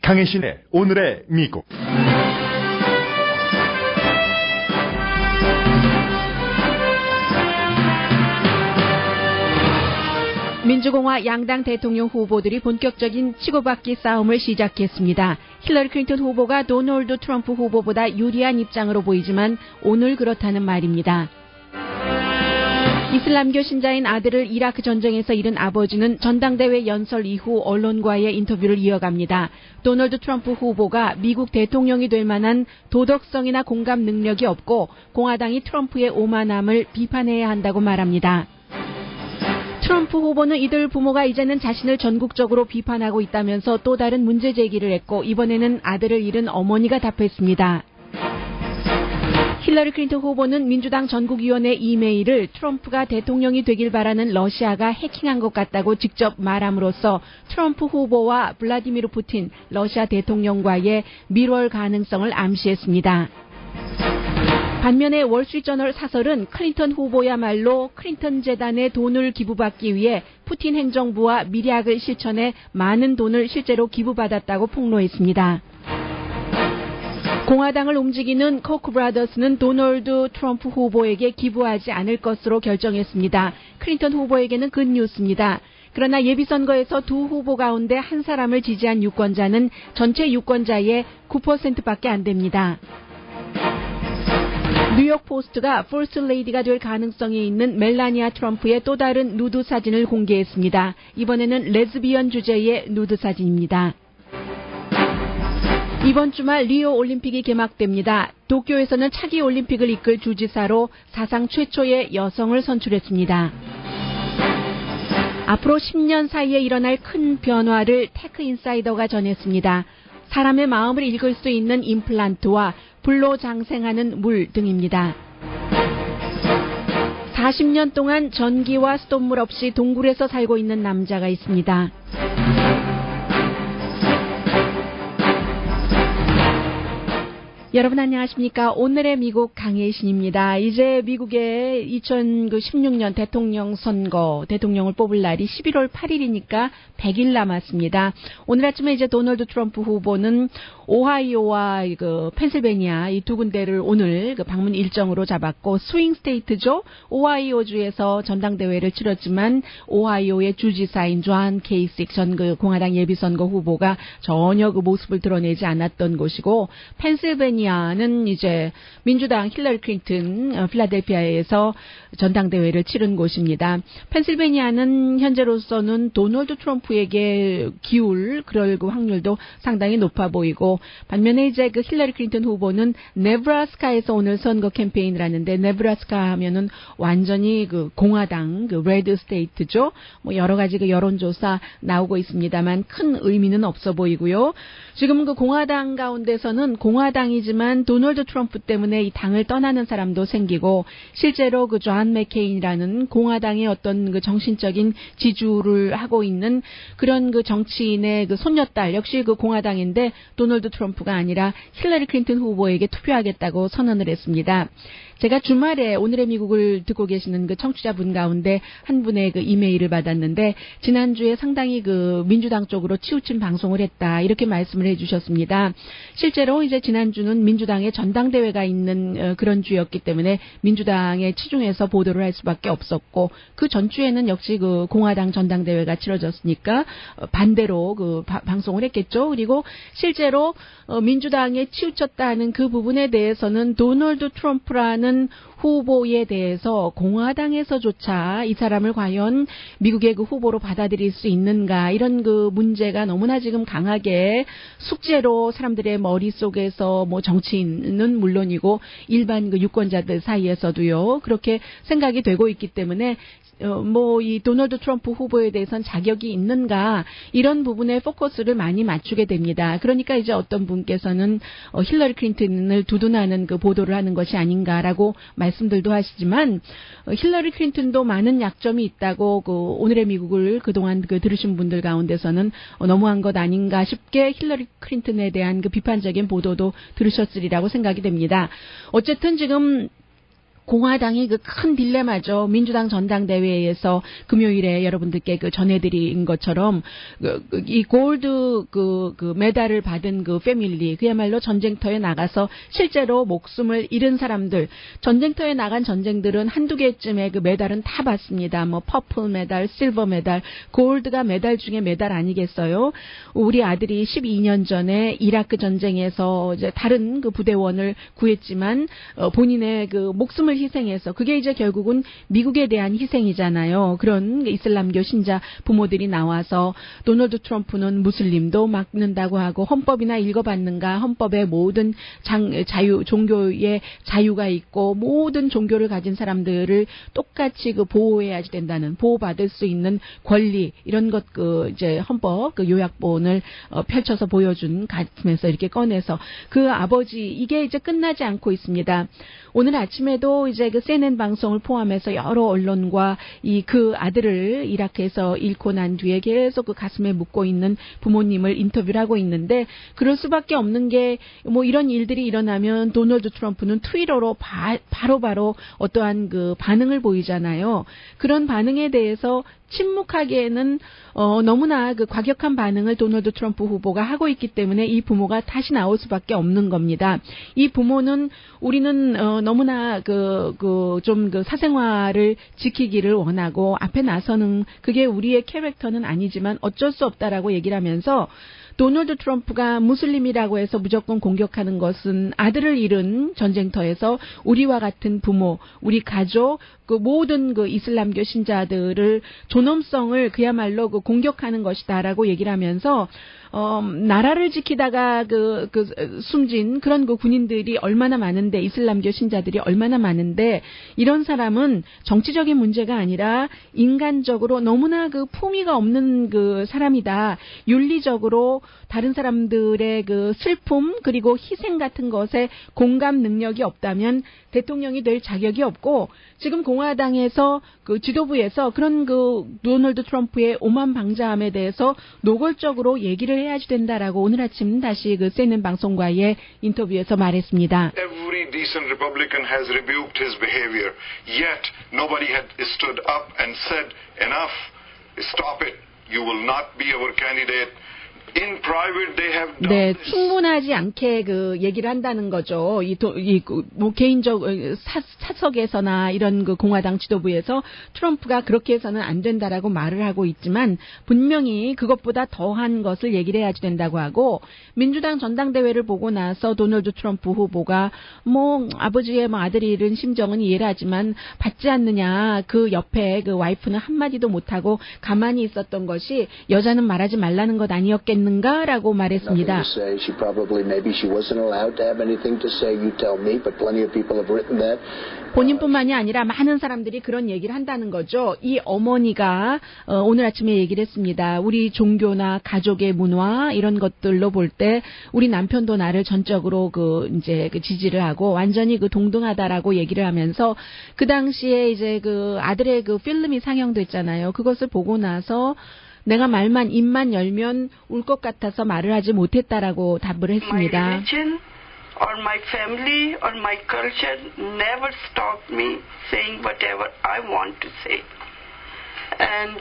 강혜신의 오늘의 미국. 민주공화 양당 대통령 후보들이 본격적인 치고받기 싸움을 시작했습니다. 힐러리 클린턴 후보가 도널드 트럼프 후보보다 유리한 입장으로 보이지만 오늘 그렇다는 말입니다. 이슬람교 신자인 아들을 이라크 전쟁에서 잃은 아버지는 전당대회 연설 이후 언론과의 인터뷰를 이어갑니다. 도널드 트럼프 후보가 미국 대통령이 될 만한 도덕성이나 공감 능력이 없고 공화당이 트럼프의 오만함을 비판해야 한다고 말합니다. 트럼프 후보는 이들 부모가 이제는 자신을 전국적으로 비판하고 있다면서 또 다른 문제 제기를 했고 이번에는 아들을 잃은 어머니가 답했습니다. 힐러리 클린턴 후보는 민주당 전국위원회 이메일을 트럼프가 대통령이 되길 바라는 러시아가 해킹한 것 같다고 직접 말함으로써 트럼프 후보와 블라디미르 푸틴 러시아 대통령과의 밀월 가능성을 암시했습니다. 반면에 월스트리트저널 사설은 클린턴 후보야말로 클린턴 재단에 돈을 기부받기 위해 푸틴 행정부와 밀약을 실천해 많은 돈을 실제로 기부받았다고 폭로했습니다. 공화당을 움직이는 코크 브라더스는 도널드 트럼프 후보에게 기부하지 않을 것으로 결정했습니다. 클린턴 후보에게는 굿뉴스입니다. 그러나 예비선거에서 두 후보 가운데 한 사람을 지지한 유권자는 전체 유권자의 9%밖에 안 됩니다. 뉴욕 포스트가 퍼스트 레이디가 될 가능성이 있는 멜라니아 트럼프의 또 다른 누드 사진을 공개했습니다. 이번에는 레즈비언 주제의 누드 사진입니다. 이번 주말 리오 올림픽이 개막됩니다. 도쿄에서는 차기 올림픽을 이끌 주지사로 사상 최초의 여성을 선출했습니다. 앞으로 10년 사이에 일어날 큰 변화를 테크 인사이더가 전했습니다. 사람의 마음을 읽을 수 있는 임플란트와 불로 장생하는 물 등입니다. 40년 동안 전기와 수돗물 없이 동굴에서 살고 있는 남자가 있습니다. 여러분 안녕하십니까? 오늘의 미국 강혜신입니다. 이제 미국의 2016년 대통령 선거, 대통령을 뽑을 날이 11월 8일이니까 100일 남았습니다. 오늘 아침에 이제 도널드 트럼프 후보는 오하이오와 펜실베니아 이 두 군데를 오늘 방문 일정으로 잡았고 스윙 스테이트죠. 오하이오주에서 전당대회를 치렀지만 오하이오의 주지사인 존 케이식 전 공화당 예비선거 후보가 전혀 그 모습을 드러내지 않았던 곳이고 펜실베니아는 이제 민주당 힐러리 클린턴 필라델피아에서 전당대회를 치른 곳입니다. 펜실베니아는 현재로서는 도널드 트럼프에게 그럴 확률도 상당히 높아 보이고 반면에 이제 힐러리 클린턴 후보는 네브라스카에서 오늘 선거 캠페인을 하는데 네브라스카 하면은 완전히 공화당 레드 스테이트죠. 뭐 여러 가지 여론조사 나오고 있습니다만 큰 의미는 없어 보이고요. 지금 공화당 가운데서는 공화당이지만 도널드 트럼프 때문에 이 당을 떠나는 사람도 생기고 실제로 존 맥케인이라는 공화당의 어떤 정신적인 지주를 하고 있는 그런 정치인의 손녀딸 역시 공화당인데 도널드 트럼프가 아니라 힐러리 클린턴 후보에게 투표하겠다고 선언을 했습니다. 제가 주말에 오늘의 미국을 듣고 계시는 청취자분 가운데 한 분의 이메일을 받았는데 지난주에 상당히 민주당 쪽으로 치우친 방송을 했다 이렇게 말씀을 해주셨습니다. 실제로 이제 지난주는 민주당의 전당대회가 있는 그런 주였기 때문에 민주당에 치중해서 보도를 할 수밖에 없었고 그 전주에는 역시 공화당 전당대회가 치러졌으니까 반대로 방송을 했겠죠. 그리고 실제로 민주당에 치우쳤다는 그 부분에 대해서는 도널드 트럼프라는 후보에 대해서 공화당에서조차 이 사람을 과연 미국의 후보로 받아들일 수 있는가 이런 문제가 너무나 지금 강하게 숙제로 사람들의 머릿속에서 정치인은 물론이고 일반 유권자들 사이에서도요 그렇게 생각이 되고 있기 때문에 이 도널드 트럼프 후보에 대해서는 자격이 있는가 이런 부분에 포커스를 많이 맞추게 됩니다. 그러니까 이제 어떤 분께서는 힐러리 클린턴을 두둔하는 보도를 하는 것이 아닌가라고 말씀들도 하시지만 힐러리 클린턴도 많은 약점이 있다고 오늘의 미국을 그동안 들으신 분들 가운데서는 너무한 것 아닌가 싶게 힐러리 클린턴에 대한 비판적인 보도도 들으셨으리라고 생각이 됩니다. 어쨌든 지금 공화당이 그 큰 딜레마죠. 민주당 전당대회에서 금요일에 여러분들께 그 전해드린 것처럼 이 골드 그 메달을 받은 그 패밀리, 그야말로 전쟁터에 나가서 실제로 목숨을 잃은 사람들, 전쟁터에 나간 전쟁들은 한두 개쯤의 그 메달은 다 받습니다. 뭐 퍼플 메달, 실버 메달, 골드가 메달 중에 메달 아니겠어요? 우리 아들이 12년 전에 이라크 전쟁에서 이제 다른 그 부대원을 구했지만 본인의 그 목숨을 희생해서, 그게 이제 결국은 미국에 대한 희생이잖아요. 그런 이슬람교 신자 부모들이 나와서 도널드 트럼프는 무슬림도 막는다고 하고 헌법이나 읽어봤는가, 헌법에 모든 자유, 종교의 자유가 있고 모든 종교를 가진 사람들을 똑같이 그 보호해야지 된다는, 보호받을 수 있는 권리, 이런 것 그 이제 헌법 그 요약본을 펼쳐서 보여준 가슴에서 이렇게 꺼내서 그 아버지, 이게 이제 끝나지 않고 있습니다. 오늘 아침에도 이제 그 CNN 방송을 포함해서 여러 언론과 그 아들을 이라크에서 잃고 난 뒤에 계속 그 가슴에 묻고 있는 부모님을 인터뷰를 하고 있는데, 그럴 수밖에 없는 게 뭐 이런 일들이 일어나면 도널드 트럼프는 트위터로 바로바로 어떠한 그 반응을 보이잖아요. 그런 반응에 대해서 침묵하기에는 너무나 그 과격한 반응을 도널드 트럼프 후보가 하고 있기 때문에 이 부모가 다시 나올 수밖에 없는 겁니다. 이 부모는 우리는 너무나 좀 사생활을 지키기를 원하고 앞에 나서는, 그게 우리의 캐릭터는 아니지만 어쩔 수 없다라고 얘기를 하면서, 도널드 트럼프가 무슬림이라고 해서 무조건 공격하는 것은 아들을 잃은 전쟁터에서 우리와 같은 부모, 우리 가족, 그 모든 그 이슬람교 신자들을 존엄성을 그야말로 그 공격하는 것이다라고 얘기를 하면서, 나라를 지키다가 숨진 그런 그 군인들이 얼마나 많은데, 이슬람교 신자들이 얼마나 많은데, 이런 사람은 정치적인 문제가 아니라 인간적으로 너무나 그 품위가 없는 그 사람이다. 윤리적으로 다른 사람들의 그 슬픔 그리고 희생 같은 것에 공감 능력이 없다면 대통령이 될 자격이 없고, 지금 공화당에서 그 지도부에서 그런 그 도널드 트럼프의 오만방자함에 대해서 노골적으로 얘기를 해야지 된다라고 오늘 아침 다시 그 CNN 방송과의 인터뷰에서 말했습니다. Every decent Republican has rebuked his behavior, yet nobody had stood up and said, enough, stop it, you will not be our candidate. In private they have done 네, this. 충분하지 않게 그 얘기를 한다는 거죠. 뭐 개인적 사석에서나 이런 그 공화당 지도부에서 트럼프가 그렇게 해서는 안 된다라고 말을 하고 있지만, 분명히 그것보다 더한 것을 얘기를 해야지 된다고 하고, 민주당 전당대회를 보고 나서 도널드 트럼프 후보가 뭐 아버지의 뭐 아들이 잃은 심정은 이해를 하지만 받지 않느냐, 그 옆에 그 와이프는 한마디도 못하고 가만히 있었던 것이 여자는 말하지 말라는 것 아니었겠는가라고 말했습니다. 본인뿐만이 아니라 많은 사람들이 그런 얘기를 한다는 거죠. 이 어머니가 오늘 아침에 얘기를 했습니다. 우리 종교나 가족의 문화 이런 것들로 볼 때 우리 남편도 나를 전적으로 이제 지지를 하고 완전히 동등하다라고 얘기를 하면서, 그 당시에 이제 아들의 필름이 상영됐잖아요. 그것을 보고 나서 내가 입만 열면 울 것 같아서 말을 하지 못했다라고 답을 했습니다. My religion or my family or my culture never stopped me saying whatever I want to say. And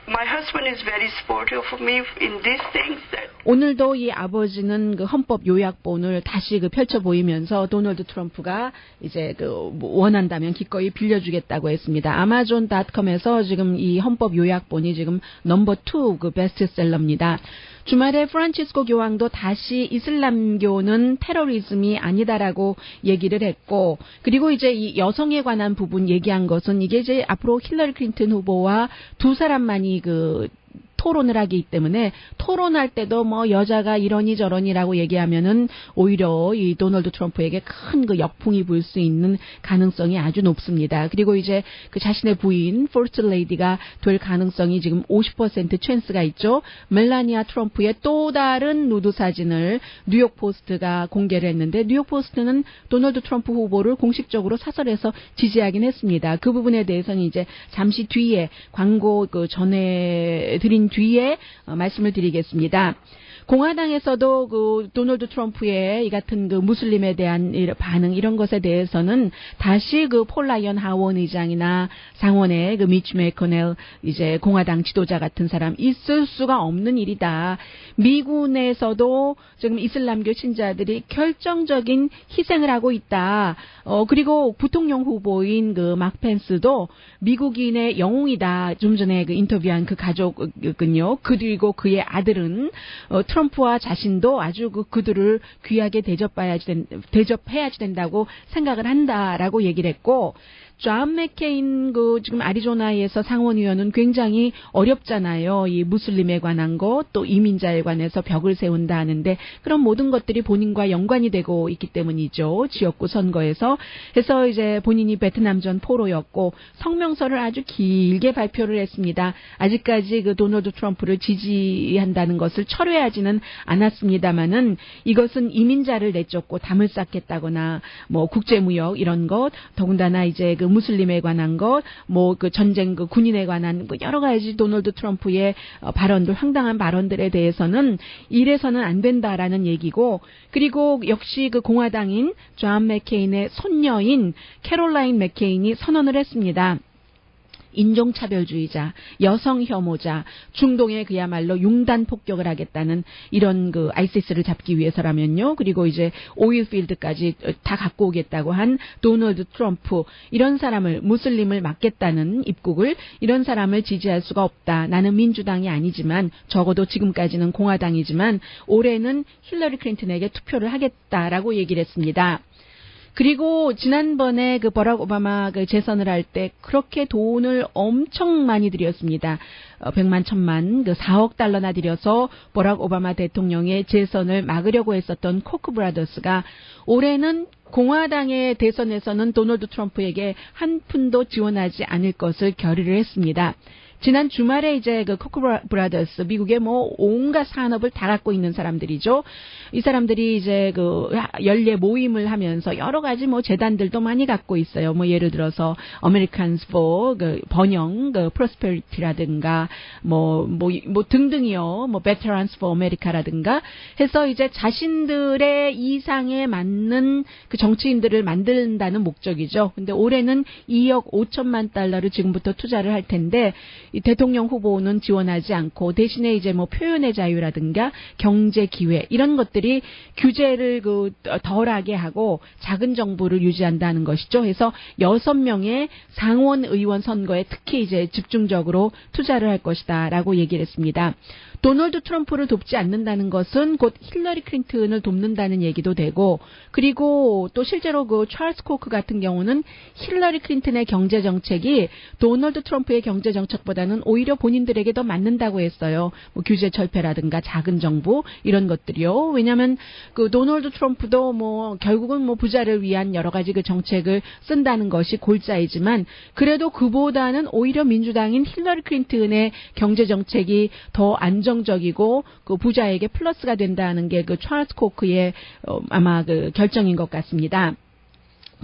my husband is very supportive of me in these things. 오늘도 이 아버지는 헌법 요약본을 다시 펼쳐 보이면서 도널드 트럼프가 이제 원한다면 기꺼이 빌려주겠다고 했습니다. 아마존.com에서 지금 이 헌법 요약본이 지금 넘버 2 베스트셀러입니다. 주말에 프란치스코 교황도 다시 이슬람교는 테러리즘이 아니다라고 얘기를 했고, 그리고 이제 이 여성에 관한 부분 얘기한 것은 이게 이제 앞으로 힐러리 클린턴 후보와 두 사람만이 토론을 하기 때문에, 토론할 때도 뭐 여자가 이러니 저러니라고 얘기하면은 오히려 이 도널드 트럼프에게 큰 역풍이 불 수 있는 가능성이 아주 높습니다. 그리고 이제 자신의 부인 퍼스트 레이디가 될 가능성이 지금 50% 찬스가 있죠. 멜라니아 트럼프의 또 다른 누드 사진을 뉴욕 포스트가 공개를 했는데, 뉴욕 포스트는 도널드 트럼프 후보를 공식적으로 사설에서 지지하긴 했습니다. 그 부분에 대해서는 이제 잠시 뒤에 광고 전해드린 뒤에 말씀을 드리겠습니다. 공화당에서도 그 도널드 트럼프의 이 같은 그 무슬림에 대한 반응 이런 것에 대해서는 다시 그 폴 라이언 하원 의장이나 상원의 그 미치 매코넬 이제 공화당 지도자 같은 사람 있을 수가 없는 일이다. 미군에서도 지금 이슬람교 신자들이 결정적인 희생을 하고 있다. 그리고 부통령 후보인 그 막 펜스도 미국인의 영웅이다. 좀 전에 그 인터뷰한 그 가족은요. 그리고 그의 아들은 트럼프와 자신도 아주 그들을 귀하게 대접해야지 된다고 생각을 한다라고 얘기를 했고, 존 맥케인 그 지금 아리조나에서 상원의원은 굉장히 어렵잖아요. 이 무슬림에 관한 것, 또 이민자에 관해서 벽을 세운다 하는데 그런 모든 것들이 본인과 연관이 되고 있기 때문이죠. 지역구 선거에서. 그래서 이제 본인이 베트남전 포로였고 성명서를 아주 길게 발표를 했습니다. 아직까지 그 도널드 트럼프를 지지한다는 것을 철회하지는 않았습니다만은 이것은 이민자를 내쫓고 담을 쌓겠다거나 뭐 국제무역 이런 것, 더군다나 이제 그 무슬림에 관한 것, 뭐 그 전쟁 그 군인에 관한 그 여러 가지 도널드 트럼프의 발언들, 황당한 발언들에 대해서는 이래서는 안 된다라는 얘기고, 그리고 역시 그 공화당인 존 맥케인의 손녀인 캐롤라인 맥케인이 선언을 했습니다. 인종차별주의자, 여성 혐오자, 중동에 그야말로 융단 폭격을 하겠다는 이런 그 아이시스를 잡기 위해서라면요. 그리고 이제 오일필드까지 다 갖고 오겠다고 한 도널드 트럼프, 이런 사람을, 무슬림을 막겠다는 입국을, 이런 사람을 지지할 수가 없다. 나는 민주당이 아니지만, 적어도 지금까지는 공화당이지만 올해는 힐러리 클린턴에게 투표를 하겠다라고 얘기를 했습니다. 그리고 지난번에 그 버락 오바마 그 재선을 할 때 그렇게 돈을 엄청 많이 들였습니다. 100만, 1000만, 그 4억 달러나 들여서 버락 오바마 대통령의 재선을 막으려고 했었던 코크 브라더스가 올해는 공화당의 대선에서는 도널드 트럼프에게 한 푼도 지원하지 않을 것을 결의를 했습니다. 지난 주말에 이제 그 코크 브라더스, 미국의 뭐 온갖 산업을 다 갖고 있는 사람들이죠. 이 사람들이 이제 그 연례 모임을 하면서 여러 가지 뭐 재단들도 많이 갖고 있어요. 뭐 예를 들어서 Americans for 그 번영, 그 Prosperity라든가 뭐 등등이요. 뭐 Veterans for America라든가 해서 이제 자신들의 이상에 맞는 그 정치인들을 만든다는 목적이죠. 근데 올해는 2억 5천만 달러를 지금부터 투자를 할 텐데, 이 대통령 후보는 지원하지 않고 대신에 이제 뭐 표현의 자유라든가 경제 기회 이런 것들이 규제를 그 덜하게 하고 작은 정부를 유지한다는 것이죠. 그래서 6명의 상원 의원 선거에 특히 이제 집중적으로 투자를 할 것이다라고 얘기를 했습니다. 도널드 트럼프를 돕지 않는다는 것은 곧 힐러리 클린턴을 돕는다는 얘기도 되고, 그리고 또 실제로 그 찰스 코크 같은 경우는 힐러리 클린턴의 경제 정책이 도널드 트럼프의 경제 정책보다는 오히려 본인들에게 더 맞는다고 했어요. 뭐 규제 철폐라든가 작은 정부 이런 것들이요. 왜냐하면 그 도널드 트럼프도 뭐 결국은 뭐 부자를 위한 여러 가지 그 정책을 쓴다는 것이 골자이지만, 그래도 그보다는 오히려 민주당인 힐러리 클린턴의 경제 정책이 더 안정적이고 그 부자에게 플러스가 된다는 게 그 찰스 코크의 아마 그 결정인 것 같습니다.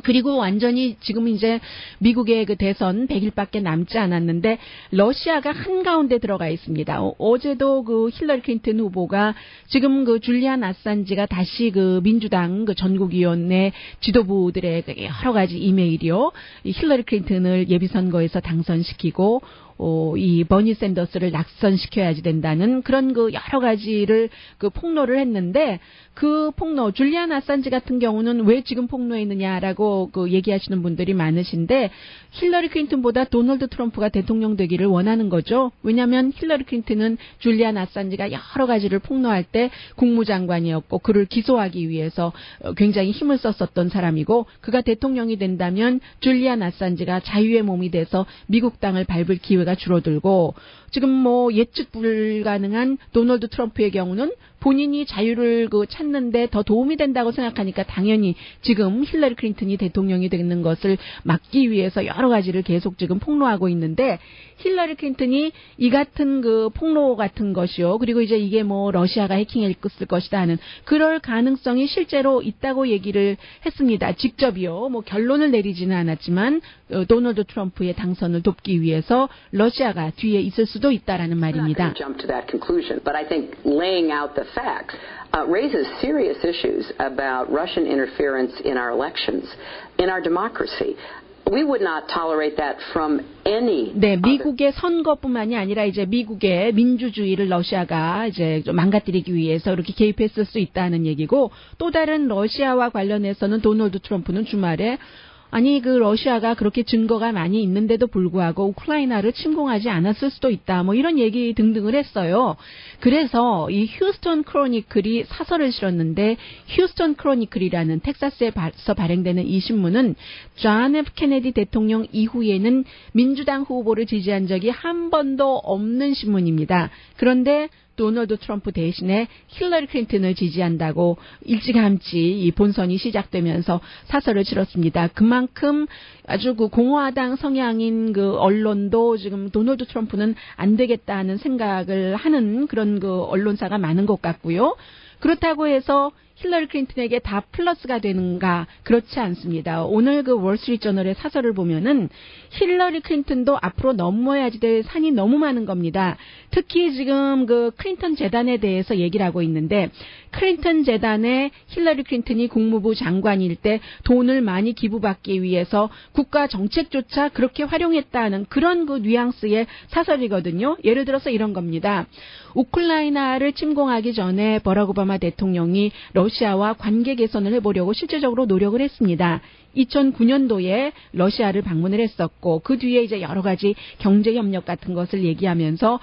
그리고 완전히 지금 이제 미국의 그 대선 100일밖에 남지 않았는데 러시아가 한가운데 들어가 있습니다. 어제도 그 힐러리 클린턴 후보가 지금 그 줄리안 아산지가 다시 그 민주당 그 전국위원회 지도부들의 여러 가지 이메일이요. 이 힐러리 클린턴을 예비선거에서 당선시키고 이 버니 샌더스를 낙선시켜야지 된다는 그런 그 여러 가지를 그 폭로를 했는데, 그 폭로, 줄리안 아산지 같은 경우는 왜 지금 폭로했느냐라고 그 얘기하시는 분들이 많으신데, 힐러리 클린턴보다 도널드 트럼프가 대통령 되기를 원하는 거죠. 왜냐하면 힐러리 클린턴은 줄리안 아산지가 여러 가지를 폭로할 때 국무장관이었고 그를 기소하기 위해서 굉장히 힘을 썼었던 사람이고, 그가 대통령이 된다면 줄리안 아산지가 자유의 몸이 돼서 미국 땅을 밟을 기회가 줄어들고, 지금 뭐 예측 불가능한 도널드 트럼프의 경우는 본인이 자유를 그 찾는데 더 도움이 된다고 생각하니까 당연히 지금 힐러리 클린턴이 대통령이 되는 것을 막기 위해서 여러 가지를 계속 지금 폭로하고 있는데, 힐러리 클린턴이 이 같은 그 폭로 같은 것이요. 그리고 이제 이게 뭐 러시아가 해킹했을 것이다 하는 그럴 가능성이 실제로 있다고 얘기를 했습니다. 직접이요. 뭐 결론을 내리지는 않았지만 도널드 트럼프의 당선을 돕기 위해서 러시아가 뒤에 있을 수도 수도 있다라는 말입니다. Jump to that conclusion, but I think laying out the facts raises serious issues about Russian interference in our elections, in our democracy. We would not tolerate that from any. 네, 미국의 선거뿐만이 아니라 이제 미국의 민주주의를 러시아가 이제 좀 망가뜨리기 위해서 이렇게 개입했을 수 있다는 얘기고, 또 다른 러시아와 관련해서는 도널드 트럼프는 주말에 아니 그 러시아가 그렇게 증거가 많이 있는데도 불구하고 우크라이나를 침공하지 않았을 수도 있다. 뭐 이런 얘기 등등을 했어요. 그래서 이 휴스턴 크로니클이 사설을 실었는데, 휴스턴 크로니클이라는 텍사스에서 발행되는 이 신문은 존 F 케네디 대통령 이후에는 민주당 후보를 지지한 적이 한 번도 없는 신문입니다. 그런데 도널드 트럼프 대신에 힐러리 클린턴을 지지한다고 일찌감치 이 본선이 시작되면서 사설을 치렀습니다. 그만큼 아주 그 공화당 성향인 그 언론도 지금 도널드 트럼프는 안 되겠다는 생각을 하는 그런 그 언론사가 많은 것 같고요. 그렇다고 해서 힐러리 클린턴에게 다 플러스가 되는가? 그렇지 않습니다. 오늘 그 월스트리트저널의 사설을 보면은 힐러리 클린턴도 앞으로 넘어야지 될 산이 너무 많은 겁니다. 특히 지금 그 클린턴 재단에 대해서 얘기를 하고 있는데, 클린턴 재단에 힐러리 클린턴이 국무부 장관일 때 돈을 많이 기부받기 위해서 국가 정책조차 그렇게 활용했다는 그런 그 뉘앙스의 사설이거든요. 예를 들어서 이런 겁니다. 우크라이나를 침공하기 전에 버락 오바마 대통령이 러시아와 관계 개선을 해보려고 실질적으로 노력을 했습니다. 2009년도에 러시아를 방문을 했었고, 그 뒤에 이제 여러 가지 경제 협력 같은 것을 얘기하면서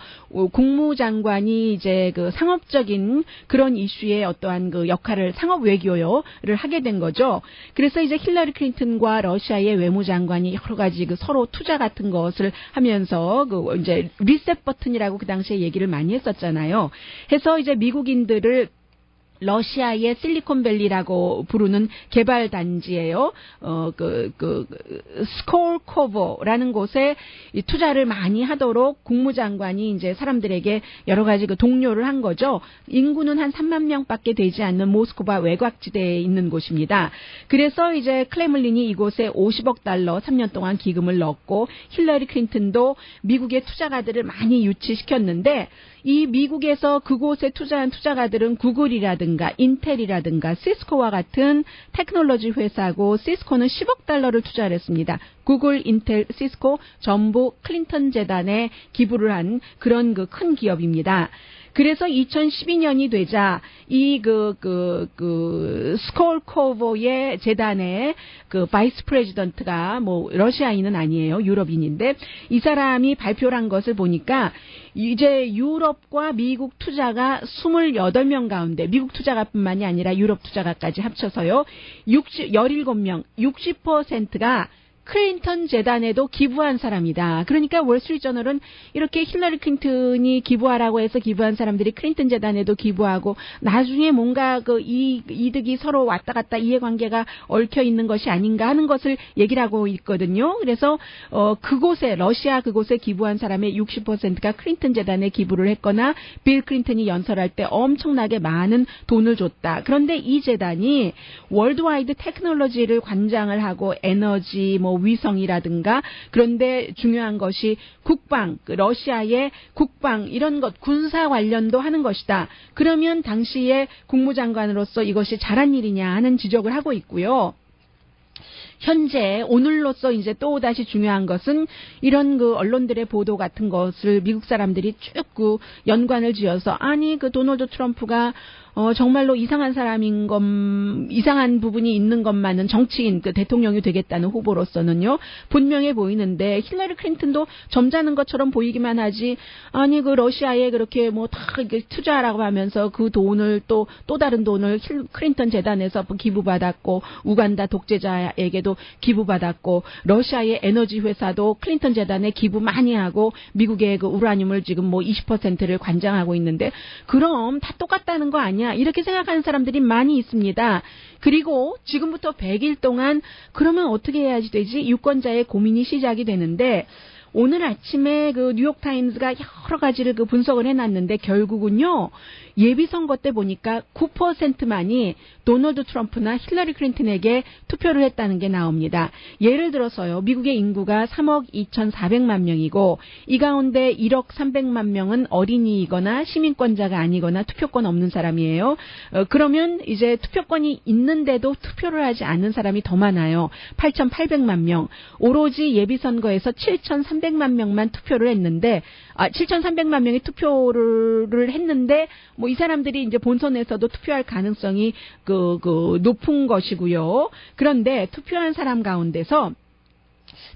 국무장관이 이제 그 상업적인 그런 이슈의 어떠한 그 역할을, 상업 외교를 하게 된 거죠. 그래서 이제 힐러리 클린턴과 러시아의 외무장관이 여러 가지 그 서로 투자 같은 것을 하면서 그 이제 리셋 버튼이라고 그 당시에 얘기를 많이 했었잖아요. 해서 이제 미국인들을 러시아의 실리콘밸리라고 부르는 개발 단지예요. 스콜코보라는 곳에 투자를 많이 하도록 국무장관이 이제 사람들에게 여러 가지 그 독려를 한 거죠. 인구는 한 3만 명밖에 되지 않는 모스크바 외곽지대에 있는 곳입니다. 그래서 이제 크레물린이 이곳에 50억 달러 3년 동안 기금을 넣었고, 힐러리 클린턴도 미국의 투자가들을 많이 유치시켰는데, 이 미국에서 그곳에 투자한 투자가들은 구글이라든가 인텔이라든가 시스코와 같은 테크놀로지 회사고, 시스코는 10억 달러를 투자를 했습니다. 구글, 인텔, 시스코 전부 클린턴 재단에 기부를 한 그런 그 큰 기업입니다. 그래서 2012년이 되자 이 스콜코보의 재단의 그 바이스 프레지던트가 뭐 러시아인은 아니에요. 유럽인인데, 이 사람이 발표를 한 것을 보니까 이제 유럽과 미국 투자가 28명 가운데, 미국 투자가뿐만이 아니라 유럽 투자가까지 합쳐서요, 17명, 60%가 클린턴 재단에도 기부한 사람이다. 그러니까 월스트리트저널은 이렇게 힐러리 클린턴이 기부하라고 해서 기부한 사람들이 클린턴 재단에도 기부하고, 나중에 뭔가 그 이득이 서로 왔다 갔다 이해관계가 얽혀 있는 것이 아닌가 하는 것을 얘기를 하고 있거든요. 그래서 그곳에, 러시아 그곳에 기부한 사람의 60%가 클린턴 재단에 기부를 했거나 빌 클린턴이 연설할 때 엄청나게 많은 돈을 줬다. 그런데 이 재단이 월드와이드 테크놀로지를 관장을 하고, 에너지, 뭐 위성이라든가, 그런데 중요한 것이 국방, 러시아의 국방 이런 것, 군사 관련도 하는 것이다. 그러면 당시에 국무장관으로서 이것이 잘한 일이냐 하는 지적을 하고 있고요. 현재 오늘로써 이제 또 다시 중요한 것은 이런 그 언론들의 보도 같은 것을 미국 사람들이 쭉 그 연관을 지어서, 아니 그 도널드 트럼프가 정말로 이상한 사람인 이상한 부분이 있는 것만은 정치인, 그 대통령이 되겠다는 후보로서는요, 분명해 보이는데, 힐러리 클린턴도 점잖은 것처럼 보이기만 하지, 아니, 그 러시아에 그렇게 뭐 다 투자하라고 하면서 그 돈을 또 다른 돈을 클린턴 재단에서 기부받았고, 우간다 독재자에게도 기부받았고, 러시아의 에너지 회사도 클린턴 재단에 기부 많이 하고, 미국의 그 우라늄을 지금 뭐 20%를 관장하고 있는데, 그럼 다 똑같다는 거 아니야? 이렇게 생각하는 사람들이 많이 있습니다. 그리고 지금부터 100일 동안 그러면 어떻게 해야지 되지? 유권자의 고민이 시작이 되는데, 오늘 아침에 그 뉴욕타임스가 여러 가지를 그 분석을 해놨는데 결국은요, 예비선거 때 보니까 9%만이 도널드 트럼프나 힐러리 클린턴에게 투표를 했다는 게 나옵니다. 예를 들어서요, 미국의 인구가 3억 2,400만 명이고 이 가운데 1억 300만 명은 어린이이거나 시민권자가 아니거나 투표권 없는 사람이에요. 그러면 이제 투표권이 있는데도 투표를 하지 않는 사람이 더 많아요. 8,800만 명. 오로지 예비선거에서 7,300만 명만 투표를 했는데 7,300만 명이 투표를 했는데 뭐 이 사람들이 이제 본선에서도 투표할 가능성이 높은 것이고요. 그런데 투표한 사람 가운데서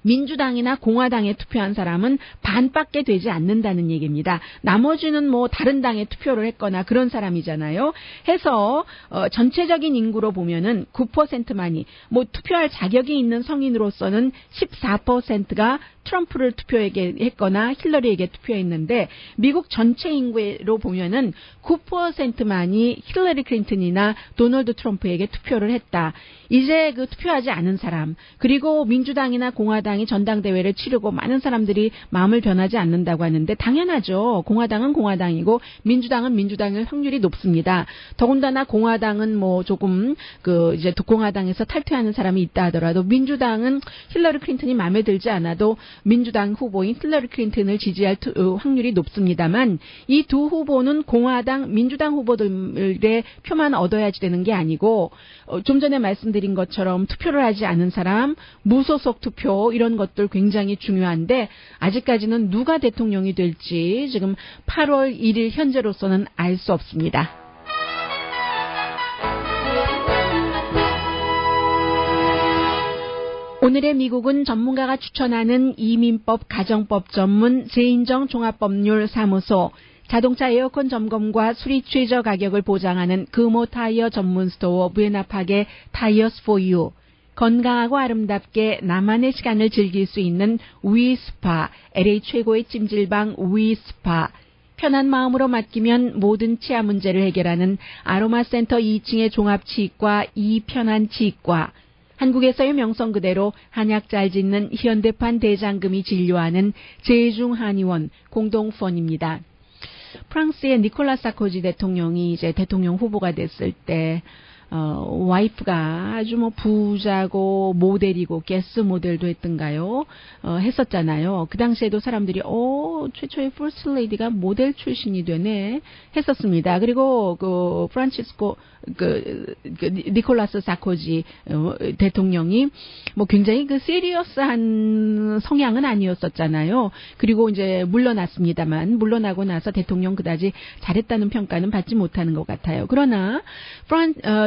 민주당이나 공화당에 투표한 사람은 반밖에 되지 않는다는 얘기입니다. 나머지는 뭐 다른 당에 투표를 했거나 그런 사람이잖아요. 해서 전체적인 인구로 보면은 9%만이 뭐 투표할 자격이 있는 성인으로서는 14%가 트럼프를 투표했거나 힐러리에게 투표했는데 미국 전체 인구로 보면은 9%만이 힐러리 클린턴이나 도널드 트럼프에게 투표를 했다. 이제 그 투표하지 않은 사람, 그리고 민주당이나 공화당이 전당대회를 치르고 많은 사람들이 마음을 변하지 않는다고 하는데 당연하죠. 공화당은 공화당이고 민주당은 민주당일 확률이 높습니다. 더군다나 공화당은 뭐 조금 이제 공화당에서 탈퇴하는 사람이 있다 하더라도 민주당은 힐러리 클린턴이 마음에 들지 않아도 민주당 후보인 힐러리 클린턴을 지지할 확률이 높습니다만 이 두 후보는 공화당, 민주당 후보들의 표만 얻어야지 되는 게 아니고 좀 전에 말씀드린 것처럼 투표를 하지 않은 사람, 무소속 투표 이런 것들 굉장히 중요한데 아직까지는 누가 대통령이 될지 지금 8월 1일 현재로서는 알 수 없습니다. 오늘의 미국은 전문가가 추천하는 이민법, 가정법 전문 제인정 종합법률 사무소, 자동차 에어컨 점검과 수리 최저 가격을 보장하는 금호 타이어 전문 스토어 부에나팍의 타이어스 포 유, 건강하고 아름답게 나만의 시간을 즐길 수 있는 위스파, LA 최고의 찜질방 위스파, 편한 마음으로 맡기면 모든 치아 문제를 해결하는 아로마 센터 2층의 종합치과 이편한 치과, 한국에서의 명성 그대로 한약 잘 짓는 현대판 대장금이 진료하는 제중한의원 공동펀입니다. 프랑스의 니콜라 사코지 대통령이 이제 대통령 후보가 됐을 때 와이프가 아주 뭐 부자고 모델이고 게스 모델도 했던가요? 했었잖아요. 그 당시에도 사람들이 최초의 퍼스트 레이디가 모델 출신이 되네 했었습니다. 그리고 그 프란치스코 니콜라스 사코지 대통령이 뭐 굉장히 시리어스한 성향은 아니었었잖아요. 그리고 이제 물러났습니다만 물러나고 나서 대통령 그다지 잘했다는 평가는 받지 못하는 것 같아요. 그러나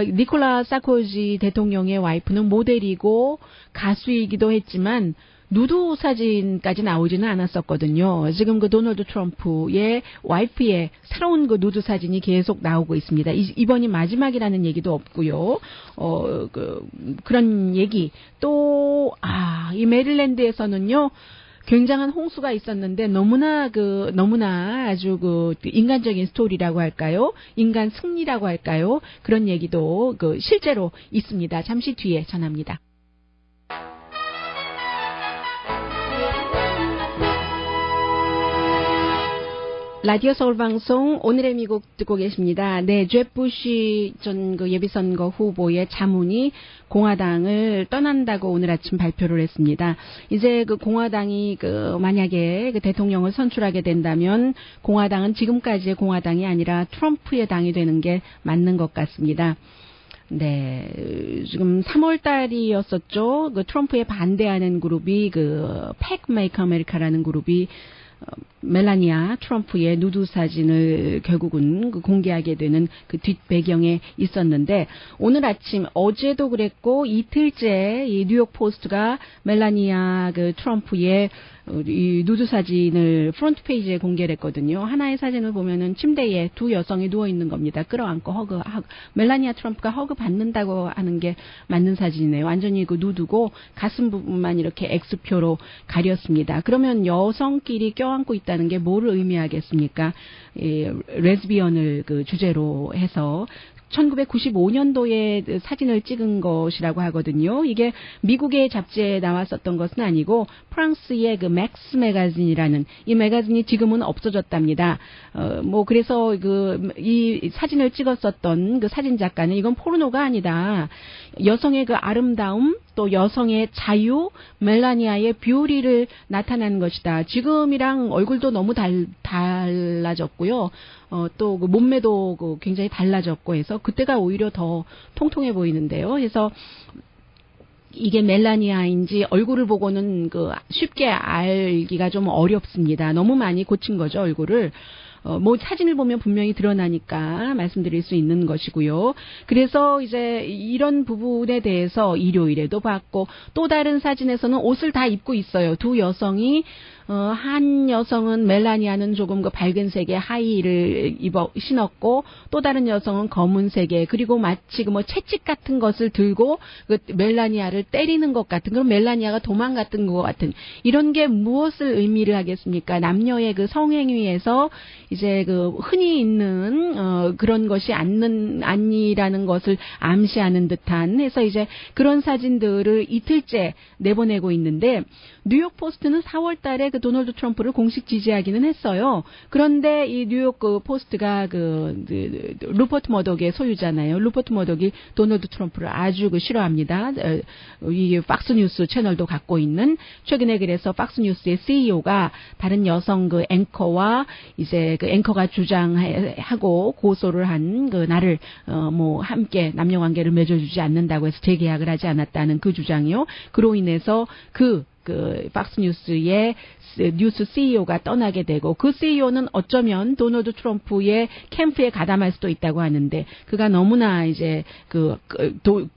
니콜라 사코지 대통령의 와이프는 모델이고 가수이기도 했지만 누드 사진까지 나오지는 않았었거든요. 지금 그 도널드 트럼프의 와이프의 새로운 그 누드 사진이 계속 나오고 있습니다. 이번이 마지막이라는 얘기도 없고요. 그런 얘기. 또, 이 메릴랜드에서는요, 굉장한 홍수가 있었는데 너무나 아주 인간적인 스토리라고 할까요? 인간 승리라고 할까요? 그런 얘기도 실제로 있습니다. 잠시 뒤에 전합니다. 라디오 서울 방송 오늘의 미국 듣고 계십니다. 네, 제프 부시 전 예비선거 후보의 자문이 공화당을 떠난다고 오늘 아침 발표를 했습니다. 이제 공화당이 만약에 대통령을 선출하게 된다면 공화당은 지금까지의 공화당이 아니라 트럼프의 당이 되는 게 맞는 것 같습니다. 네, 지금 3월 달이었었죠. 트럼프에 반대하는 그룹이 팩 메이크 아메리카라는 그룹이 멜라니아 트럼프의 누드 사진을 결국은 공개하게 되는 뒷배경에 있었는데 오늘 아침 어제도 그랬고 이틀째 이 뉴욕 포스트가 멜라니아 트럼프의 이 누드 사진을 프론트 페이지에 공개를 했거든요. 하나의 사진을 보면은 침대에 두 여성이 누워 있는 겁니다. 끌어안고 멜라니아 트럼프가 허그 받는다고 하는 게 맞는 사진이네요. 완전히 누드고 가슴 부분만 이렇게 X표로 가렸습니다. 그러면 여성끼리 껴안고 있다는 게 뭐를 의미하겠습니까? 레즈비언을 주제로 해서 1995년도에 사진을 찍은 것이라고 하거든요. 이게 미국의 잡지에 나왔었던 것은 아니고 프랑스의 맥스 매거진이라는 이 매거진이 지금은 없어졌답니다. 뭐 그래서 이 사진을 찍었었던 그 사진 작가는 이건 포르노가 아니다. 여성의 그 아름다움 또 여성의 자유, 멜라니아의 뷰티를 나타내는 것이다. 지금이랑 얼굴도 너무 달라졌고요. 또 그 몸매도 굉장히 달라졌고 해서 그때가 오히려 더 통통해 보이는데요. 그래서 이게 멜라니아인지 얼굴을 보고는 쉽게 알기가 좀 어렵습니다. 너무 많이 고친 거죠, 얼굴을. 뭐 사진을 보면 분명히 드러나니까 말씀드릴 수 있는 것이고요. 그래서 이제 이런 부분에 대해서 일요일에도 봤고 또 다른 사진에서는 옷을 다 입고 있어요. 두 여성이 한 여성은 멜라니아는 조금 밝은 색의 하이힐을 신었고 또 다른 여성은 검은색의 그리고 마치 채찍 같은 것을 들고 멜라니아를 때리는 것 같은 그런 멜라니아가 도망갔던 것 같은 이런 게 무엇을 의미를 하겠습니까? 남녀의 성행위에서 이제 흔히 있는 그런 것이 아니라는 것을 암시하는 듯한 해서 이제 그런 사진들을 이틀째 내보내고 있는데 뉴욕 포스트는 4월 달에 도널드 트럼프를 공식 지지하기는 했어요. 그런데 이 뉴욕 포스트가 루퍼트 머독의 소유잖아요. 루퍼트 머독이 도널드 트럼프를 아주 싫어합니다. 이 팍스뉴스 채널도 갖고 있는 최근에 그래서 팍스뉴스의 CEO가 다른 여성 앵커와 이제 앵커가 주장하고 고소를 한 나를 함께 남녀 관계를 맺어주지 않는다고 해서 재계약을 하지 않았다는 그 주장이요. 그로 인해서 팍스뉴스의 뉴스 CEO가 떠나게 되고 그 CEO는 어쩌면 도널드 트럼프의 캠프에 가담할 수도 있다고 하는데 그가 너무나 이제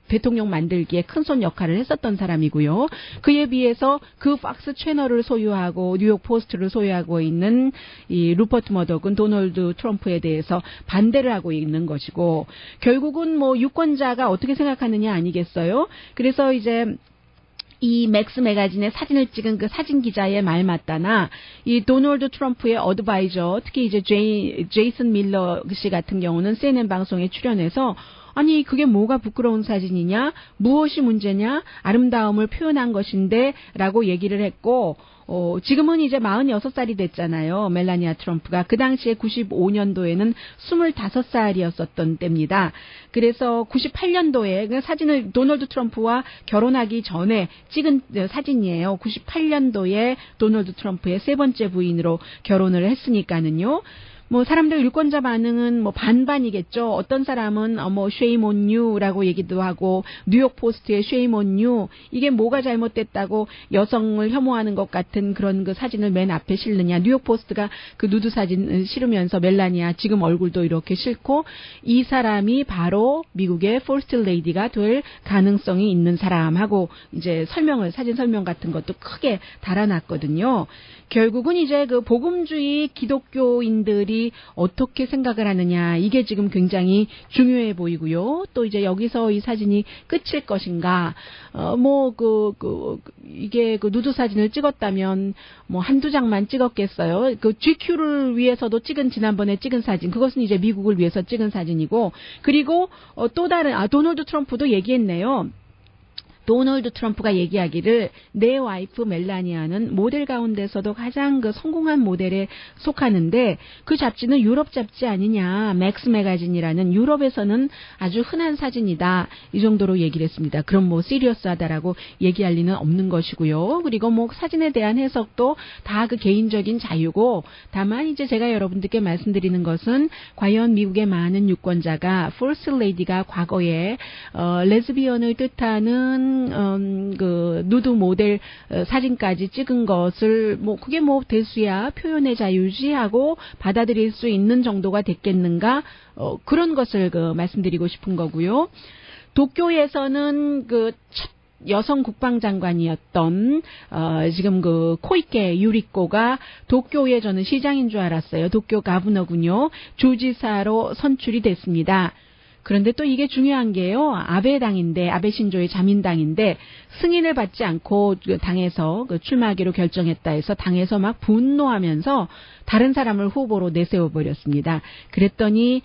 대통령 만들기에 큰손 역할을 했었던 사람이고요. 그에 비해서 그 팍스 채널을 소유하고 뉴욕 포스트를 소유하고 있는 이 루퍼트 머독은 도널드 트럼프에 대해서 반대를 하고 있는 것이고 결국은 유권자가 어떻게 생각하느냐 아니겠어요? 그래서 이제 이 맥스 매거진의 사진을 찍은 그 사진 기자의 말 맞다나 이 도널드 트럼프의 어드바이저 특히 이제 제이슨 밀러 씨 같은 경우는 CNN 방송에 출연해서 아니 그게 뭐가 부끄러운 사진이냐 무엇이 문제냐 아름다움을 표현한 것인데 라고 얘기를 했고 지금은 이제 46살이 됐잖아요. 멜라니아 트럼프가. 그 당시에 95년도에는 25살이었었던 때입니다. 그래서 98년도에 그 사진을 도널드 트럼프와 결혼하기 전에 찍은 사진이에요. 98년도에 도널드 트럼프의 세 번째 부인으로 결혼을 했으니까는요. 사람들 유권자 반응은 반반이겠죠. 어떤 사람은 shame on you라고 얘기도 하고 뉴욕 포스트의 shame on you 이게 뭐가 잘못됐다고 여성을 혐오하는 것 같은 그런 사진을 맨 앞에 실느냐. 뉴욕 포스트가 누드 사진을 실으면서 멜라니아 지금 얼굴도 이렇게 싫고 이 사람이 바로 미국의 퍼스트 레이디가 될 가능성이 있는 사람하고 이제 사진 설명 같은 것도 크게 달아놨거든요. 결국은 이제 복음주의 기독교인들이 어떻게 생각을 하느냐 이게 지금 굉장히 중요해 보이고요. 또 이제 여기서 이 사진이 끝일 것인가? 이게 누드 사진을 찍었다면 한두 장만 찍었겠어요. GQ를 위해서도 지난번에 찍은 사진 그것은 이제 미국을 위해서 찍은 사진이고 그리고 또 다른 도널드 트럼프도 얘기했네요. 도널드 트럼프가 얘기하기를 내 와이프 멜라니아는 모델 가운데서도 가장 성공한 모델에 속하는데 그 잡지는 유럽 잡지 아니냐. 맥스 매거진이라는 유럽에서는 아주 흔한 사진이다. 이 정도로 얘기를 했습니다. 그럼 시리어스하다라고 얘기할 리는 없는 것이고요. 그리고 사진에 대한 해석도 다 개인적인 자유고 다만 이제 제가 여러분들께 말씀드리는 것은 과연 미국의 많은 유권자가 퍼스트 레이디가 과거에 레즈비언을 뜻하는 누드 모델 사진까지 찍은 것을 그게 대수야 표현의 자유지 하고 받아들일 수 있는 정도가 됐겠는가 그런 것을 말씀드리고 싶은 거고요. 도쿄에서는 첫 여성 국방장관이었던 지금 코이케 유리코가 도쿄의 저는 시장인 줄 알았어요. 도쿄 가브너군요. 주지사로 선출이 됐습니다. 그런데 또 이게 중요한 게요. 아베당인데, 아베 신조의 자민당인데 승인을 받지 않고 당에서 출마하기로 결정했다 해서 당에서 막 분노하면서 다른 사람을 후보로 내세워 버렸습니다. 그랬더니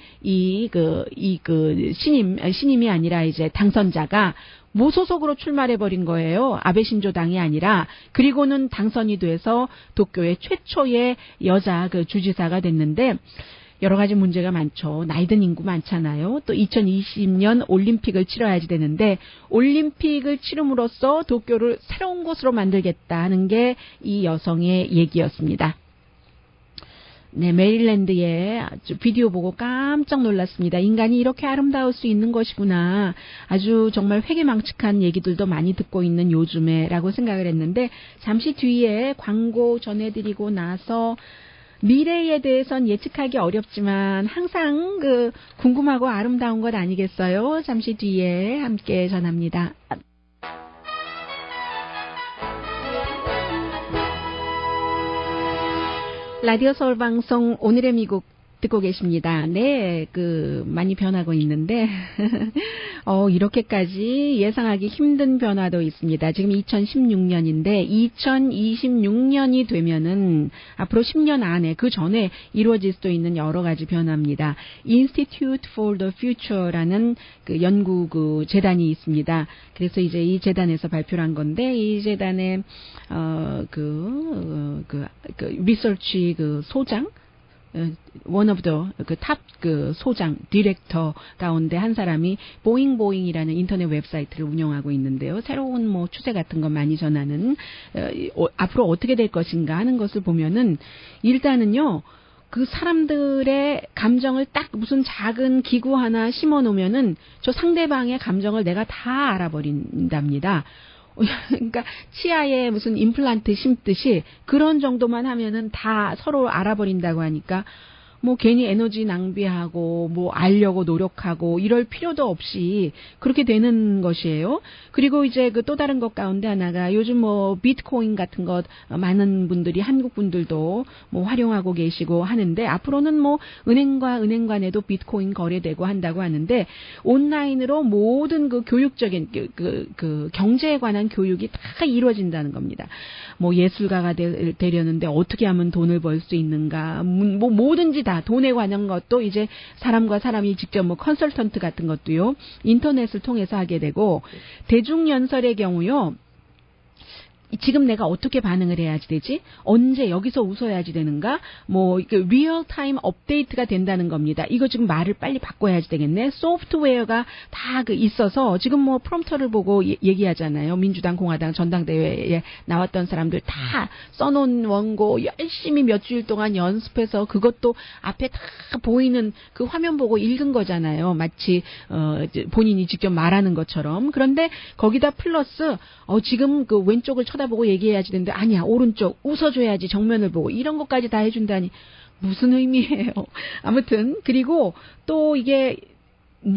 신임이 아니라 이제 당선자가 무소속으로 출마해 버린 거예요. 아베 신조당이 아니라. 그리고는 당선이 돼서 도쿄의 최초의 여자 주지사가 됐는데 여러 가지 문제가 많죠. 나이 든 인구 많잖아요. 또 2020년 올림픽을 치러야지 되는데 올림픽을 치름으로써 도쿄를 새로운 곳으로 만들겠다는 게 이 여성의 얘기였습니다. 네, 메릴랜드에 비디오 보고 깜짝 놀랐습니다. 인간이 이렇게 아름다울 수 있는 것이구나. 아주 정말 회개망측한 얘기들도 많이 듣고 있는 요즘에라고 생각을 했는데 잠시 뒤에 광고 전해드리고 나서 미래에 대해선 예측하기 어렵지만 항상 궁금하고 아름다운 것 아니겠어요? 잠시 뒤에 함께 전합니다. 라디오 서울 방송 오늘의 미국 듣고 계십니다. 네, 많이 변하고 있는데, 이렇게까지 예상하기 힘든 변화도 있습니다. 지금 2016년인데, 2026년이 되면은, 앞으로 10년 안에, 그 전에 이루어질 수도 있는 여러 가지 변화입니다. Institute for the Future라는 연구 재단이 있습니다. 그래서 이제 이 재단에서 발표를 한 건데, 이 재단의, 리서치 소장? one of the 탑 소장 디렉터 가운데 한 사람이 보잉이라는 인터넷 웹사이트를 운영하고 있는데요. 새로운 추세 같은 거 많이 전하는 앞으로 어떻게 될 것인가 하는 것을 보면은 일단은요. 그 사람들의 감정을 딱 무슨 작은 기구 하나 심어 놓으면은 저 상대방의 감정을 내가 다 알아버린답니다. 그러니까 치아에 무슨 임플란트 심듯이 그런 정도만 하면은 다 서로 알아버린다고 하니까 괜히 에너지 낭비하고 알려고 노력하고 이럴 필요도 없이 그렇게 되는 것이에요. 그리고 이제 또 다른 것 가운데 하나가 요즘 비트코인 같은 것 많은 분들이 한국 분들도 활용하고 계시고 하는데 앞으로는 은행과 은행 간에도 비트코인 거래되고 한다고 하는데 온라인으로 모든 교육적인 경제에 관한 교육이 다 이루어진다는 겁니다. 예술가가 되려는데 어떻게 하면 돈을 벌 수 있는가 뭐든지 다 돈에 관한 것도 이제 사람과 사람이 직접 컨설턴트 같은 것도요 인터넷을 통해서 하게 되고 대중연설의 경우요 지금 내가 어떻게 반응을 해야지 되지? 언제 여기서 웃어야지 되는가? 리얼타임 업데이트가 된다는 겁니다. 이거 지금 말을 빨리 바꿔야지 되겠네. 소프트웨어가 다 있어서 지금 프롬프터를 보고 얘기하잖아요. 민주당, 공화당 전당대회에 나왔던 사람들 다 써놓은 원고 열심히 몇 주일 동안 연습해서 그것도 앞에 다 보이는 그 화면 보고 읽은 거잖아요. 마치 본인이 직접 말하는 것처럼. 그런데 거기다 플러스 지금 왼쪽을 쳐다보고 얘기해야지 되는데 아니야 오른쪽 웃어줘야지 정면을 보고 이런 것까지 다 해준다니 무슨 의미예요. 아무튼 그리고 또 이게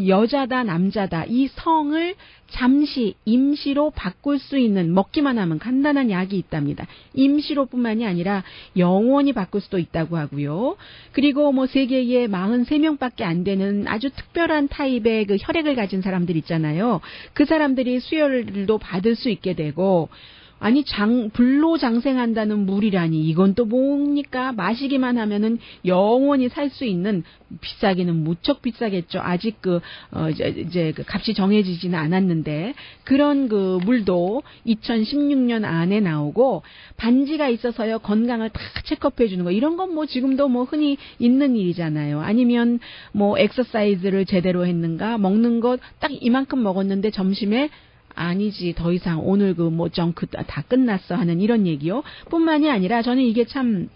여자다 남자다 이 성을 잠시 임시로 바꿀 수 있는 먹기만 하면 간단한 약이 있답니다. 임시로뿐만이 아니라 영원히 바꿀 수도 있다고 하고요. 그리고 세계에 43명밖에 안 되는 아주 특별한 타입의 혈액을 가진 사람들 있잖아요. 그 사람들이 수혈도 받을 수 있게 되고 아니 불로장생한다는 물이라니 이건 또 뭡니까? 마시기만 하면은 영원히 살 수 있는 비싸기는 무척 비싸겠죠. 아직 이제 값이 정해지지는 않았는데 그런 물도 2016년 안에 나오고 반지가 있어서요 건강을 다 체크업해 주는 거 이런 건 지금도 흔히 있는 일이잖아요. 아니면 엑서사이즈를 제대로 했는가 먹는 것 딱 이만큼 먹었는데 점심에 아니지 더 이상 오늘 정크 다 끝났어 하는 이런 얘기요. 뿐만이 아니라 저는 이게 참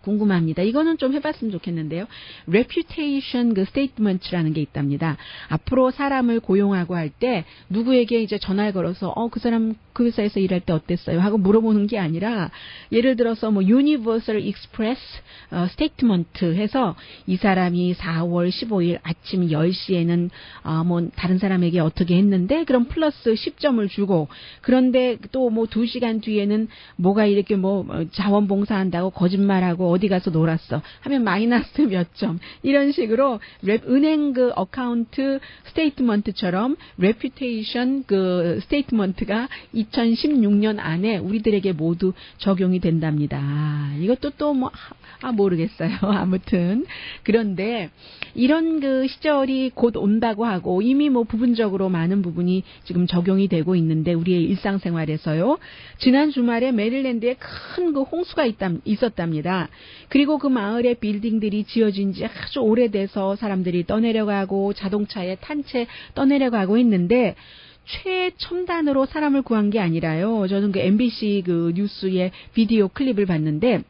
궁금합니다. 이거는 좀 해봤으면 좋겠는데요. reputation statement라는 게 있답니다. 앞으로 사람을 고용하고 할 때 누구에게 이제 전화를 걸어서 그 사람 그 회사에서 일할 때 어땠어요? 하고 물어보는 게 아니라 예를 들어서 Universal Express statement 해서 이 사람이 4월 15일 아침 10시에는 다른 사람에게 어떻게 했는데 그럼 플러스 10점을 주고 그런데 또 2시간 뒤에는 뭐가 이렇게 자원봉사한다고 거짓말하고 어디 가서 놀았어 하면 마이너스 몇 점 이런 식으로 은행 그 어카운트 스테이트먼트처럼 레퓨테이션 그 스테이트먼트가 2016년 안에 우리들에게 모두 적용이 된답니다. 이것도 또 뭐 모르겠어요. 아무튼 그런데 이런 그 시절이 곧 온다고 하고 이미 뭐 부분적으로 많은 부분이 지금 적용이 되고 있는데 우리의 일상생활에서요. 지난 주말에 메릴랜드에 큰 그 홍수가 있었답니다. 그리고 그 마을의 빌딩들이 지어진 지 아주 오래돼서 사람들이 떠내려가고 자동차에 탄 채 떠내려가고 했는데 최첨단으로 사람을 구한 게 아니라요. 저는 그 MBC 그 뉴스의 비디오 클립을 봤는데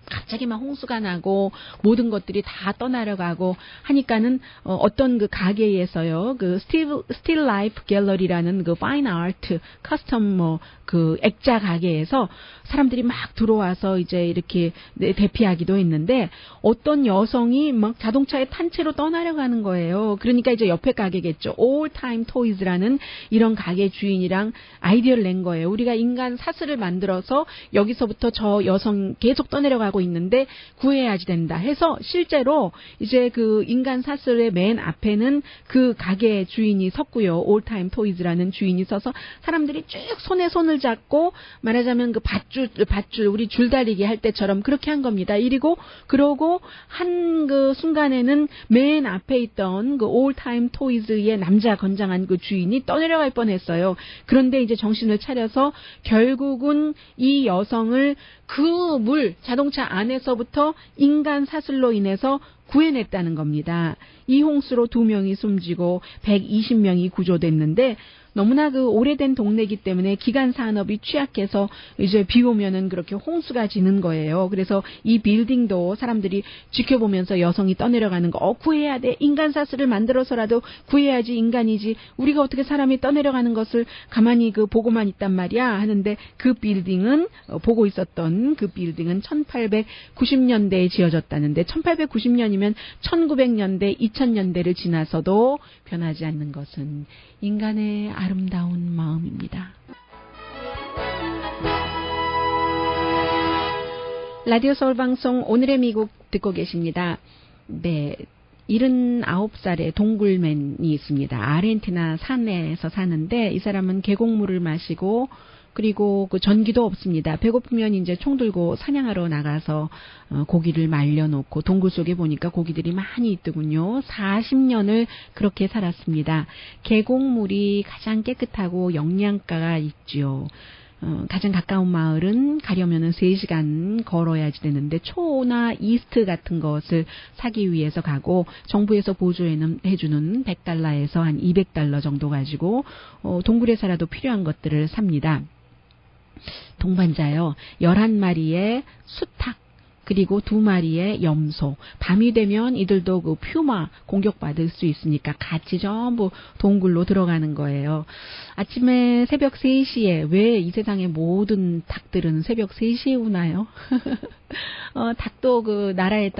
갑자기 막 홍수가 나고 모든 것들이 다 떠나려가고 하니까는 어떤 그 가게에서요. 그 스틸 라이프 갤러리라는 그 파인 아트 커스텀 그 액자 가게에서 사람들이 막 들어와서 이제 이렇게 대피하기도 했는데 어떤 여성이 막 자동차에 탄 채로 떠나려가는 거예요. 그러니까 이제 옆에 가게겠죠. All Time Toys라는 이런 가게 주인이랑 아이디어를 낸 거예요. 우리가 인간 사슬을 만들어서 여기서부터 저 여성 계속 떠내려가고 있는데 구해야지 된다 해서 실제로 이제 그 인간 사슬의 맨 앞에는 그 가게 주인이 섰고요. All Time Toys라는 주인이 서서 사람들이 쭉 손에 손을 잡고 말하자면 그 밧줄 우리 줄다리기 할 때처럼 그렇게 한 겁니다. 그러고 한 그 순간에는 맨 앞에 있던 그 All Time Toys의 남자 건장한 그 주인이 떠내려갈 뻔했어요. 그런데 이제 정신을 차려서 결국은 이 여성을 그 자동차 안에서부터 인간 사슬로 인해서 구해냈다는 겁니다. 이 홍수로 2명이 숨지고 120명이 구조됐는데 너무나 그 오래된 동네이기 때문에 기간 산업이 취약해서 이제 비 오면은 그렇게 홍수가 지는 거예요. 그래서 이 빌딩도 사람들이 지켜보면서 여성이 떠내려가는 거 구해야 돼. 인간 사슬을 만들어서라도 구해야지 인간이지. 우리가 어떻게 사람이 떠내려가는 것을 가만히 그 보고만 있단 말이야 하는데 그 빌딩은 보고 있었던 그 빌딩은 1890년대에 지어졌다는데 1890년이면 1900년대 2000년대를 지나서도 변하지 않는 것은 인간의 아름다운 마음입니다. 라디오 서울 방송 오늘의 미국 듣고 계십니다. 네, 79살의 동굴맨이 있습니다. 아르헨티나 산에서 사는데 이 사람은 계곡물을 마시고 그리고 그 전기도 없습니다. 배고프면 이제 총 들고 사냥하러 나가서 고기를 말려놓고 동굴 속에 보니까 고기들이 많이 있더군요. 40년을 그렇게 살았습니다. 계곡물이 가장 깨끗하고 영양가가 있지요. 가장 가까운 마을은 가려면은 3시간 걸어야지 되는데 초나 이스트 같은 것을 사기 위해서 가고 정부에서 보조해주는 $100에서 한 $200 정도 가지고 동굴에서라도 필요한 것들을 삽니다. 동반자요. 11마리의 수탉 그리고 2마리의 염소. 밤이 되면 이들도 그 퓨마 공격받을 수 있으니까 같이 전부 동굴로 들어가는 거예요. 아침에 새벽 3시에 왜 이 세상의 모든 닭들은 새벽 3시에 우나요? 닭도 그 나라에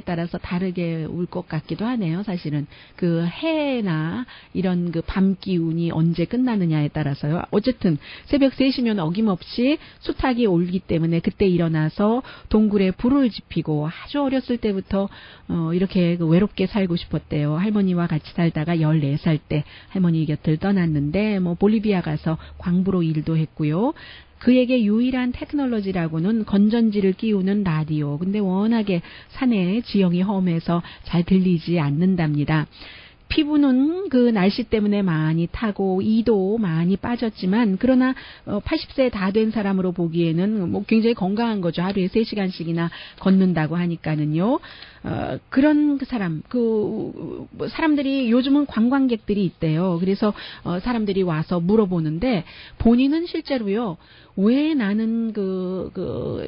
따라서 다르게 울 것 같기도 하네요. 사실은 그 해나 이런 그 밤 기운이 언제 끝나느냐에 따라서요. 어쨌든 새벽 3시면 어김없이 수탉이 울기 때문에 그때 일어나서 동굴에 불을 지피고 아주 어렸을 때부터 이렇게 그 외롭게 살고 싶었대요. 할머니와 같이 살다가 14살 때 할머니 곁을 떠났는데 볼리비아 가서 광부로 일도 했고요. 그에게 유일한 테크놀로지라고는 건전지를 끼우는 라디오. 근데 워낙에 산에 지형이 험해서 잘 들리지 않는답니다. 피부는 그 날씨 때문에 많이 타고 이도 많이 빠졌지만 그러나 80세 다 된 사람으로 보기에는 굉장히 건강한 거죠. 하루에 3시간씩이나 걷는다고 하니까는요. 그런 사람들이 요즘은 관광객들이 있대요. 그래서 사람들이 와서 물어보는데 본인은 실제로요. 왜 나는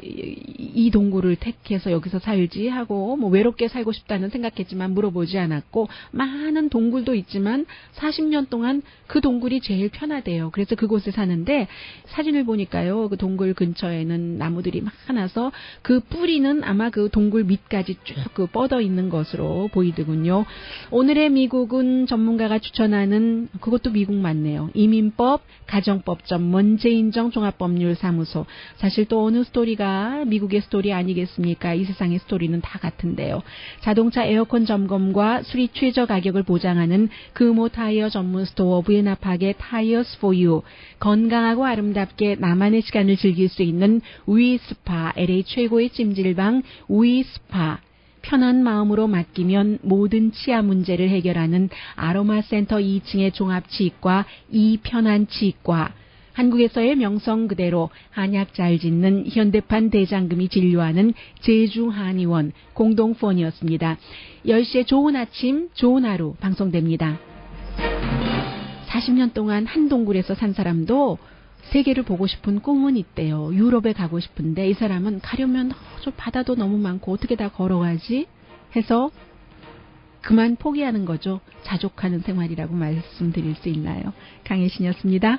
이 동굴을 택해서 여기서 살지 하고 외롭게 살고 싶다는 생각했지만 물어보지 않았고 많은 동굴도 있지만 40년 동안 그 동굴이 제일 편하대요. 그래서 그곳에 사는데 사진을 보니까요. 그 동굴 근처에는 나무들이 많아서 그 뿌리는 아마 그 동굴 밑까지 쭉 그 뻗어 있는 것으로 보이더군요. 오늘의 미국은 전문가가 추천하는 그것도 미국 맞네요. 이민법, 가정법 전문 제인정 종합법률사무소. 사실 또 어느 스토리가 미국의 스토리 아니겠습니까? 이 세상의 스토리는 다 같은데요. 자동차 에어컨 점검과 수리 최저 가격을 보장하는 금호 타이어 전문 스토어 부에나팍의 타이어스 포 유. 건강하고 아름답게 나만의 시간을 즐길 수 있는 위스파. LA 최고의 찜질방 위스파. 편한 마음으로 맡기면 모든 치아 문제를 해결하는 아로마 센터 2층의 종합치과 이편한치과. 한국에서의 명성 그대로 한약 잘 짓는 현대판 대장금이 진료하는 제주한의원 공동폰이었습니다. 10시에 좋은 아침, 좋은 하루 방송됩니다. 40년 동안 한 동굴에서 산 사람도 세계를 보고 싶은 꿈은 있대요. 유럽에 가고 싶은데 이 사람은 가려면 저 바다도 너무 많고 어떻게 다 걸어가지? 해서 그만 포기하는 거죠. 자족하는 생활이라고 말씀드릴 수 있나요? 강혜신이었습니다.